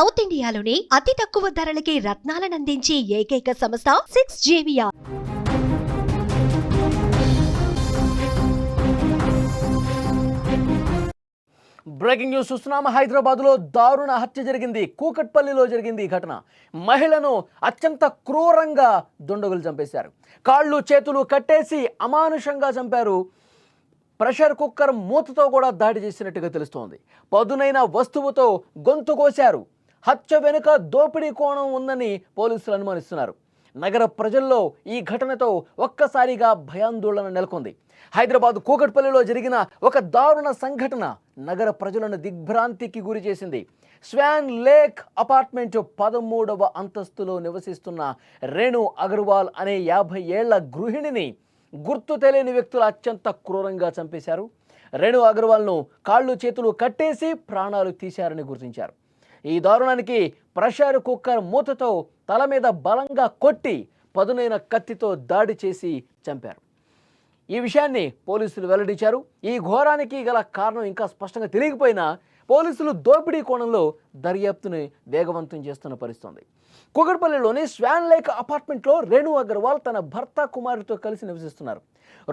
South ఇండియాలోని అతి తక్కువ ధరలకి రత్నాలనందించే ఏకైక సంస్థ 6JVR. బ్రేకింగ్ న్యూస్ చూస్తున్నాము. హైదరాబాద్లో దారుణ హత్య జరిగింది. కూకట్పల్లిలో జరిగింది ఈ ఘటన. మహిళను అత్యంత క్రూరంగా దుండగులు చంపేశారు. కాళ్ళు చేతులు కట్టేసి అమానుషంగా చంపారు. ప్రెషర్ కుక్కర్ మూతతో కూడా దాడి చేసినట్టుగా తెలుస్తోంది. పదునైన వస్తువుతో గొంతు కోశారు. హత్య వెనుక దోపిడీ కోణం ఉందని పోలీసులు అనుమానిస్తున్నారు. నగర ప్రజల్లో ఈ ఘటనతో ఒక్కసారిగా భయాందోళన నెలకొంది. హైదరాబాద్ కూకట్పల్లిలో జరిగిన ఒక దారుణ సంఘటన నగర ప్రజలను దిగ్భ్రాంతికి గురి చేసింది. స్వాన్ లేక్ అపార్ట్మెంట్ 13వ అంతస్తులో నివసిస్తున్న రేణు అగర్వాల్ అనే 50 ఏళ్ల గృహిణిని గుర్తు తెలియని వ్యక్తులు అత్యంత క్రూరంగా చంపేశారు. రేణు అగర్వాల్ను కాళ్ళు చేతులు కట్టేసి ప్రాణాలు తీశారని గుర్తించారు. ఈ దారుణానికి ప్రెషర్ కుక్కర్ మూతతో తల మీద బలంగా కొట్టి పదునైన కత్తితో దాడి చేసి చంపారు. ఈ విషయాన్ని పోలీసులు వెల్లడించారు. ఈ ఘోరానికి గల కారణం ఇంకా స్పష్టంగా తెలియకపోయినా పోలీసులు దోపిడీ కోణంలో దర్యాప్తుని వేగవంతం చేస్తున్న పరిస్థితి. కూకట్పల్లిలోని స్వాన్ లేక్ అపార్ట్మెంట్లో రేణు అగర్వాల్ తన భర్త కుమారుడితో కలిసి నివసిస్తున్నారు.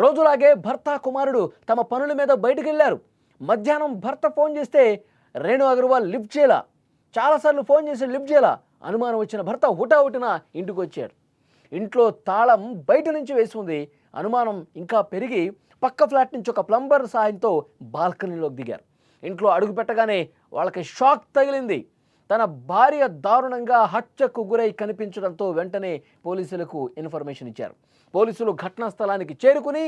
రోజులాగే భర్త కుమారుడు తమ పనుల మీద బయటకు వెళ్ళారు. మధ్యాహ్నం భర్త ఫోన్ చేస్తే రేణు అగర్వాల్ లిఫ్ట్ చేయాల. చాలాసార్లు ఫోన్ చేసి లిఫ్ట్ చేయాల. అనుమానం వచ్చిన భర్త హుటాహుటిన ఇంటికి వచ్చాడు. ఇంట్లో తాళం బయట నుంచి వేసి ఉంది. అనుమానం ఇంకా పెరిగి పక్క ఫ్లాట్ నుంచి ఒక ప్లంబర్ సహాయంతో బాల్కనీలోకి దిగారు. ఇంట్లో అడుగు పెట్టగానే వాళ్ళకి షాక్ తగిలింది. తన భార్య దారుణంగా హత్యకు గురై కనిపించడంతో వెంటనే పోలీసులకు ఇన్ఫర్మేషన్ ఇచ్చారు. పోలీసులు ఘటనా స్థలానికి చేరుకుని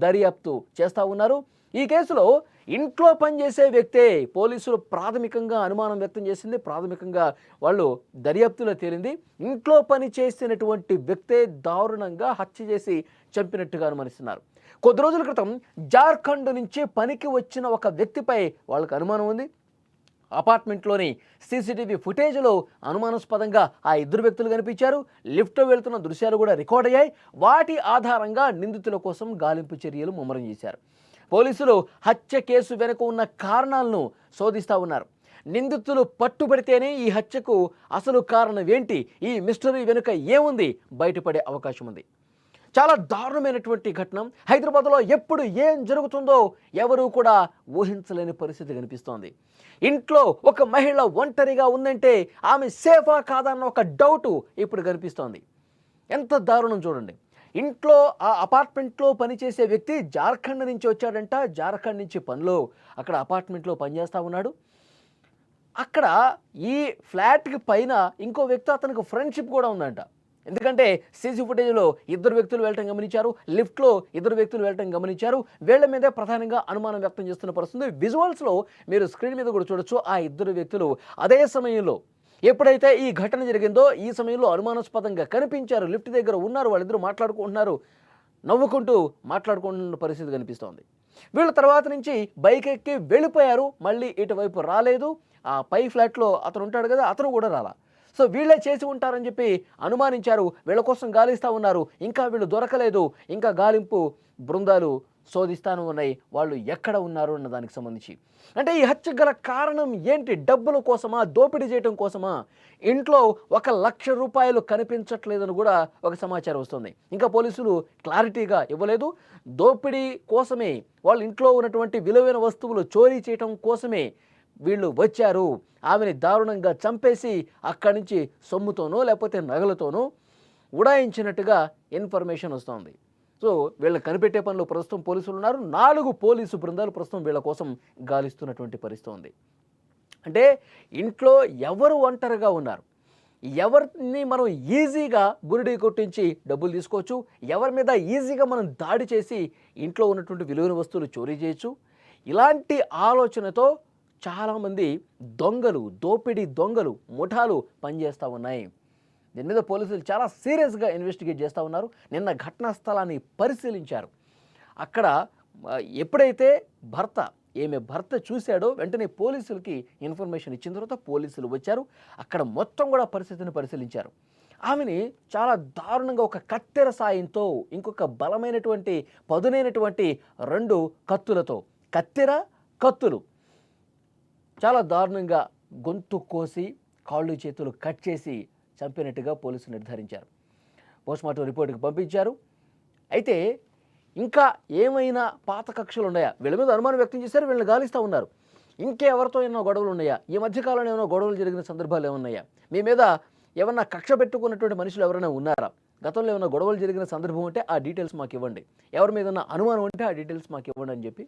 దర్యాప్తు చేస్తూ ఉన్నారు. ఈ కేసులో ఇంట్లో పనిచేసే వ్యక్తే పోలీసులు ప్రాథమికంగా అనుమానం వ్యక్తం చేసింది. ప్రాథమికంగా వాళ్ళు దర్యాప్తులో తేలింది. ఇంట్లో పని చేసినటువంటి వ్యక్తే దారుణంగా హత్య చేసి చంపినట్టుగా అనుమానిస్తున్నారు. కొద్ది రోజుల క్రితం జార్ఖండ్ నుంచి పనికి వచ్చిన ఒక వ్యక్తిపై వాళ్ళకు అనుమానం ఉంది. అపార్ట్మెంట్లోని సీసీటీవీ ఫుటేజ్లో అనుమానాస్పదంగా ఆ ఇద్దరు వ్యక్తులు కనిపించారు. లిఫ్ట్లో వెళ్తున్న దృశ్యాలు కూడా రికార్డ్ అయ్యాయి. వాటి ఆధారంగా నిందితుల కోసం గాలింపు చర్యలు ముమ్మరం చేశారు. పోలీసులు హత్య కేసు వెనుక ఉన్న కారణాలను శోధిస్తూ ఉన్నారు. నిందితులు పట్టుబడితేనే ఈ హత్యకు అసలు కారణం ఏంటి, ఈ మిస్టరీ వెనుక ఏముంది బయటపడే అవకాశం ఉంది. చాలా దారుణమైనటువంటి ఘటన. హైదరాబాద్లో ఎప్పుడు ఏం జరుగుతుందో ఎవరూ కూడా ఊహించలేని పరిస్థితి కనిపిస్తోంది. ఇంట్లో ఒక మహిళ ఒంటరిగా ఉందంటే ఆమె సేఫా కాదన్న ఒక డౌటు ఇప్పుడు కనిపిస్తోంది. ఎంత దారుణం చూడండి. ఇంట్లో ఆ అపార్ట్మెంట్లో పనిచేసే వ్యక్తి జార్ఖండ్ నుంచి వచ్చాడంట. జార్ఖండ్ నుంచి పనిలో అక్కడ అపార్ట్మెంట్లో పనిచేస్తూ ఉన్నాడు. అక్కడ ఈ ఫ్లాట్కి పైన ఇంకో వ్యక్తి, అతనికి ఫ్రెండ్షిప్ కూడా ఉందంట. ఎందుకంటే సీసీ ఫుటేజ్లో ఇద్దరు వ్యక్తులు వెళ్ళటం గమనించారు. లిఫ్ట్లో ఇద్దరు వ్యక్తులు వెళ్ళటం గమనించారు. వీళ్ళ మీదే ప్రధానంగా అనుమానం వ్యక్తం చేస్తున్న పరిస్థితి. విజువల్స్లో మీరు స్క్రీన్ మీద కూడా చూడొచ్చు. ఆ ఇద్దరు వ్యక్తులు అదే సమయంలో ఎప్పుడైతే ఈ ఘటన జరిగిందో ఈ సమయంలో అనుమానాస్పదంగా కనిపించారు. లిఫ్ట్ దగ్గర ఉన్నారు. వాళ్ళిద్దరూ మాట్లాడుకుంటున్నారు. నవ్వుకుంటూ మాట్లాడుకుంటున్న పరిస్థితి కనిపిస్తోంది. వీళ్ళ తర్వాత నుంచి బైక్ ఎక్కి వెళ్ళిపోయారు. మళ్ళీ ఇటువైపు రాలేదు. ఆ పై ఫ్లాట్లో అతను ఉంటాడు కదా, అతను కూడా రాలా. సో వీళ్ళే చేసి ఉంటారని చెప్పి అనుమానించారు. వీళ్ళ కోసం గాలిస్తూ ఉన్నారు. ఇంకా వీళ్ళు దొరకలేదు. ఇంకా గాలింపు బృందాలు శోధిస్తాను ఉన్నాయి. వాళ్ళు ఎక్కడ ఉన్నారు అన్న దానికి సంబంధించి. అంటే ఈ హత్య గల కారణం ఏంటి? డబ్బుల కోసమా, దోపిడీ చేయడం కోసమా? ఇంట్లో 1,00,000 రూపాయలు కనిపించట్లేదని కూడా ఒక సమాచారం వస్తుంది. ఇంకా పోలీసులు క్లారిటీగా ఇవ్వలేదు. దోపిడీ కోసమే, వాళ్ళ ఇంట్లో ఉన్నటువంటి విలువైన వస్తువులు చోరీ చేయటం కోసమే వీళ్ళు వచ్చారు. ఆమెని దారుణంగా చంపేసి అక్కడి నుంచి సొమ్ముతోనో లేకపోతే నగలతోనో ఉడాయించినట్టుగా ఇన్ఫర్మేషన్ వస్తుంది. సో వీళ్ళని కనిపెట్టే పనిలో ప్రస్తుతం పోలీసులు ఉన్నారు. 4 పోలీసు బృందాలు ప్రస్తుతం వీళ్ళ కోసం గాలిస్తున్నటువంటి పరిస్థితి ఉంది. అంటే ఇంట్లో ఎవరు ఒంటరిగా ఉన్నారు, ఎవరిని మనం ఈజీగా బురిడి కొట్టించి డబ్బులు తీసుకోవచ్చు, ఎవరి మీద ఈజీగా మనం దాడి చేసి ఇంట్లో ఉన్నటువంటి విలువైన వస్తువులు చోరీ చేయొచ్చు. ఇలాంటి ఆలోచనతో చాలామంది దొంగలు, దోపిడీ దొంగలు, ముఠాలు పనిచేస్తూ ఉన్నాయి. దీని మీద పోలీసులు చాలా సీరియస్గా ఇన్వెస్టిగేట్ చేస్తూ ఉన్నారు. నిన్న ఘటనా స్థలాన్ని పరిశీలించారు. అక్కడ ఎప్పుడైతే ఈమె భర్త చూశాడో వెంటనే పోలీసులకి ఇన్ఫర్మేషన్ ఇచ్చిన తర్వాత పోలీసులు వచ్చారు. అక్కడ మొత్తం కూడా పరిస్థితిని పరిశీలించారు. ఆమెని చాలా దారుణంగా ఒక కత్తెర సాయంతో, ఇంకొక బలమైనటువంటి పదునైనటువంటి 2 కత్తులతో, కత్తెర కత్తులు చాలా దారుణంగా గొంతు కోసి కాళ్ళు చేతులు కట్ చేసి చంపినట్టుగా పోలీసులు నిర్ధారించారు. పోస్ట్మార్టం రిపోర్టుకి పంపించారు. అయితే ఇంకా ఏమైనా పాత కక్షలు ఉన్నాయా? వీళ్ళ మీద అనుమానం వ్యక్తం చేశారు, వీళ్ళని గాలిస్తూ ఉన్నారు. ఇంకెవరితో ఏమైనా గొడవలు ఉన్నాయా? ఈ మధ్యకాలంలో ఏమైనా గొడవలు జరిగిన సందర్భాలు ఏమన్నాయా? మీ మీద ఏమన్నా కక్ష పెట్టుకున్నటువంటి మనుషులు ఎవరైనా ఉన్నారా? గతంలో ఏమైనా గొడవలు జరిగిన సందర్భం ఉంటే ఆ డీటెయిల్స్ మాకు ఇవ్వండి, ఎవరి మీద అనుమానం ఉంటే ఆ డీటెయిల్స్ మాకు ఇవ్వండి అని చెప్పి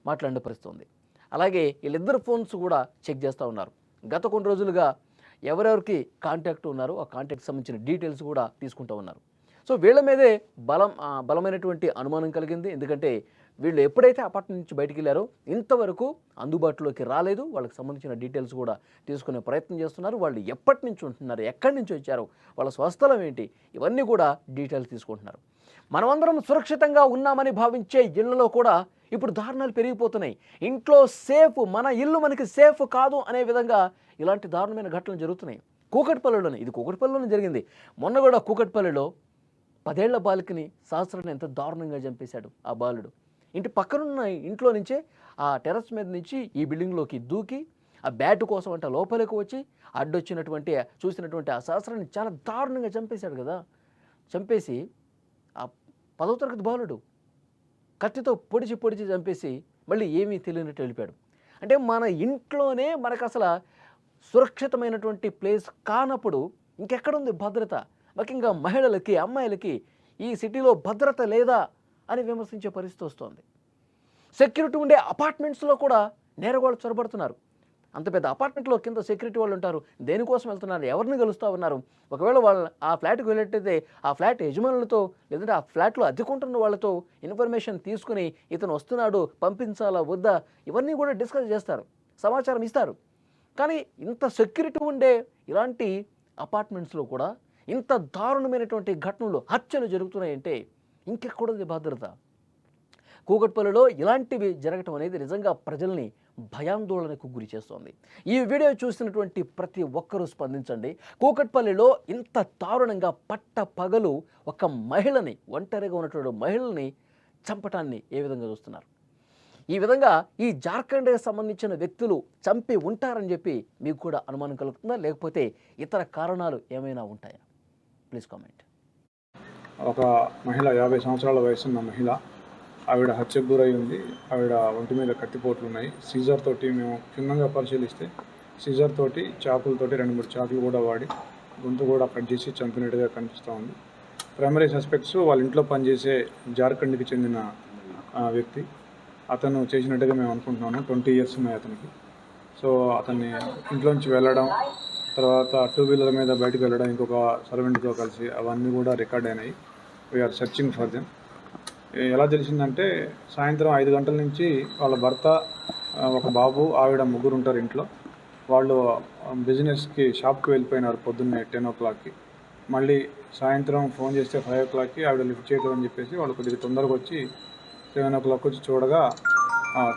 మాట్లాడిన పరిస్థితి ఉంది. అలాగే వీళ్ళిద్దరు ఫోన్స్ కూడా చెక్ చేస్తూ ఉన్నారు. గత కొన్ని రోజులుగా ఎవరెవరికి కాంటాక్ట్ ఉన్నారో ఆ కాంటాక్ట్ సంబంధించిన డీటెయిల్స్ కూడా తీసుకుంటూ ఉన్నారు. సో వీళ్ళ మీదే బలమైనటువంటి అనుమానం కలిగింది. ఎందుకంటే వీళ్ళు ఎప్పుడైతే అపార్ట్మెంట్ నుంచి బయటికి వెళ్ళారో ఇంతవరకు అందుబాటులోకి రాలేదు. వాళ్ళకి సంబంధించిన డీటెయిల్స్ కూడా తీసుకునే ప్రయత్నం చేస్తున్నారు. వాళ్ళు ఎప్పటి నుంచి ఉంటున్నారు, ఎక్కడి నుంచి వచ్చారు, వాళ్ళ స్వస్థలం ఏంటి, ఇవన్నీ కూడా డీటెయిల్స్ తీసుకుంటున్నారు. మనమందరం సురక్షితంగా ఉన్నామని భావించే ఇళ్లలో కూడా ఇప్పుడు దారుణాలు పెరిగిపోతున్నాయి. ఇంట్లో సేఫ్, మన ఇల్లు మనకి సేఫ్ కాదు అనే విధంగా ఇలాంటి దారుణమైన ఘటనలు జరుగుతున్నాయి. కూకట్పల్లిలోనే జరిగింది. మొన్న కూడా కూకట్పల్లిలో 10 ఏళ్ల బాలికని సహస్రాన్ని ఎంత దారుణంగా చంపేశాడు ఆ బాలుడు. ఇంటి పక్కనున్న ఇంట్లో నుంచే ఆ టెర్రస్ మీద నుంచి ఈ బిల్డింగ్లోకి దూకి ఆ బ్యాట్ కోసం అంటే లోపలికి వచ్చి అడ్డొచ్చినటువంటి చూసినటువంటి ఆ సహస్రాన్ని చాలా దారుణంగా చంపేశాడు కదా. చంపేసి ఆ 10వ తరగతి బాలుడు కత్తితో పొడిచి చంపేసి మళ్ళీ ఏమీ తెలియనట్టు వెళ్ళిపోయాడు. అంటే మన ఇంట్లోనే మనకు అసలు సురక్షితమైనటువంటి ప్లేస్ కానప్పుడు ఇంకెక్కడుంది భద్రత? ముఖ్యంగా మహిళలకి, అమ్మాయిలకి ఈ సిటీలో భద్రత లేదా అని విమర్శించే పరిస్థితి వస్తుంది. సెక్యూరిటీ ఉండే అపార్ట్మెంట్స్లో కూడా నేరగాళ్ళు చొరబడుతున్నారు. అంత పెద్ద అపార్ట్మెంట్లో కింద సెక్యూరిటీ వాళ్ళు ఉంటారు. దేనికోసం వెళ్తున్నారు, ఎవరిని కలుస్తూ ఉన్నారు? ఒకవేళ వాళ్ళు ఆ ఫ్లాట్కి వెళ్ళేట్టయితే ఆ ఫ్లాట్ యజమానులతో లేదంటే ఆ ఫ్లాట్లో అద్దెకుంటున్న వాళ్ళతో ఇన్ఫర్మేషన్ తీసుకుని ఇతను వస్తున్నాడు, పంపించాలా వద్దా, ఇవన్నీ కూడా డిస్కస్ చేస్తారు, సమాచారం ఇస్తారు. కానీ ఇంత సెక్యూరిటీ ఉండే ఇలాంటి అపార్ట్మెంట్స్లో కూడా ఇంత దారుణమైనటువంటి ఘటనలు, హత్యలు జరుగుతున్నాయంటే ఇంకెక్కడుంది భద్రత? కూకట్పల్లిలో ఇలాంటివి జరగటం అనేది నిజంగా ప్రజల్ని భయాందోళనకు గురి చేస్తోంది. ఈ వీడియో చూసినటువంటి ప్రతి ఒక్కరూ స్పందించండి. కూకట్పల్లిలో ఇంత దారుణంగా పగలు ఒక మహిళని, ఒంటరిగా ఉన్నటువంటి మహిళని చంపటాన్ని ఏ విధంగా చూస్తున్నారు? ఈ విధంగా ఈ జార్ఖండ్కి సంబంధించిన వ్యక్తులు చంపి ఉంటారని చెప్పి మీకు కూడా అనుమానం కలుగుతుందా, లేకపోతే ఇతర కారణాలు ఏమైనా ఉంటాయా? Please comment. ఒక మహిళ 50 సంవత్సరాల వయసున్న మహిళ, ఆవిడ హత్యకు గురై ఉంది. ఆవిడ ఒంటి మీద కత్తిపోట్లు ఉన్నాయి. సీజర్ తోటి మేము క్షుణ్ణంగా పరిశీలిస్తే సీజర్ తోటి, చాకులతోటి 2-3 చాకులు కూడా వాడి గొంతు కూడా కట్ చేసి చంపినట్టుగా కనిపిస్తూ ఉంది. ప్రైమరీ సస్పెక్ట్స్ వాళ్ళ ఇంట్లో పనిచేసే జార్ఖండ్కి చెందిన వ్యక్తి. అతను చేసినట్టుగా మేము అనుకుంటున్నాము. 20 years ఉన్నాయి అతనికి. సో అతన్ని ఇంట్లోంచి వెళ్ళడం, తర్వాత 2 వీలర్ మీద బయటకు వెళ్ళడం ఇంకొక సర్వెంట్తో కలిసి, అవన్నీ కూడా రికార్డ్ అయినాయి. We are searching for them. ఎలా తెలిసిందంటే సాయంత్రం 5 గంటల నుంచి వాళ్ళ భర్త, ఒక బాబు, ఆవిడ, ముగ్గురు ఉంటారు ఇంట్లో. వాళ్ళు బిజినెస్కి షాప్కి వెళ్ళిపోయినారు పొద్దున్నే 10 o'clockకి. మళ్ళీ సాయంత్రం ఫోన్ చేస్తే 5 o'clockకి ఆవిడ లిఫ్ట్ చేయడం అని చెప్పేసి వాళ్ళు కొద్దిగా తొందరగా వచ్చి 7 o'clock వచ్చి చూడగా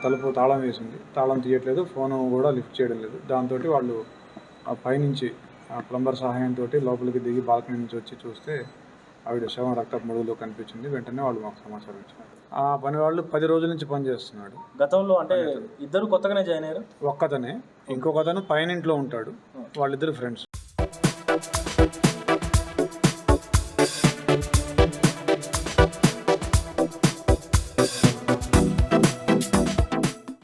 తలుపు తాళం వేసింది. తాళం తీయట్లేదు, ఫోను కూడా లిఫ్ట్ చేయడం లేదు. దాంతో వాళ్ళు పైనుంచి ప్లంబర్ సహాయంతో లోపలికి దిగి బాల్కనీ నుంచి వచ్చి చూస్తే ఆవిడ శవం రక్తపు మడుగులో కనిపించింది. వెంటనే వాళ్ళు మాకు సమాచారం ఇచ్చారు. ఆ పని వాళ్ళు 10 రోజుల నుంచి పని చేస్తున్నాడు. గతంలో అంటే ఇద్దరు కొత్తగానే జాయిన్ అయ్యారు. ఒక్కతనే, ఇంకొకతను పైన ఇంట్లో ఉంటాడు. వాళ్ళిద్దరు ఫ్రెండ్స్.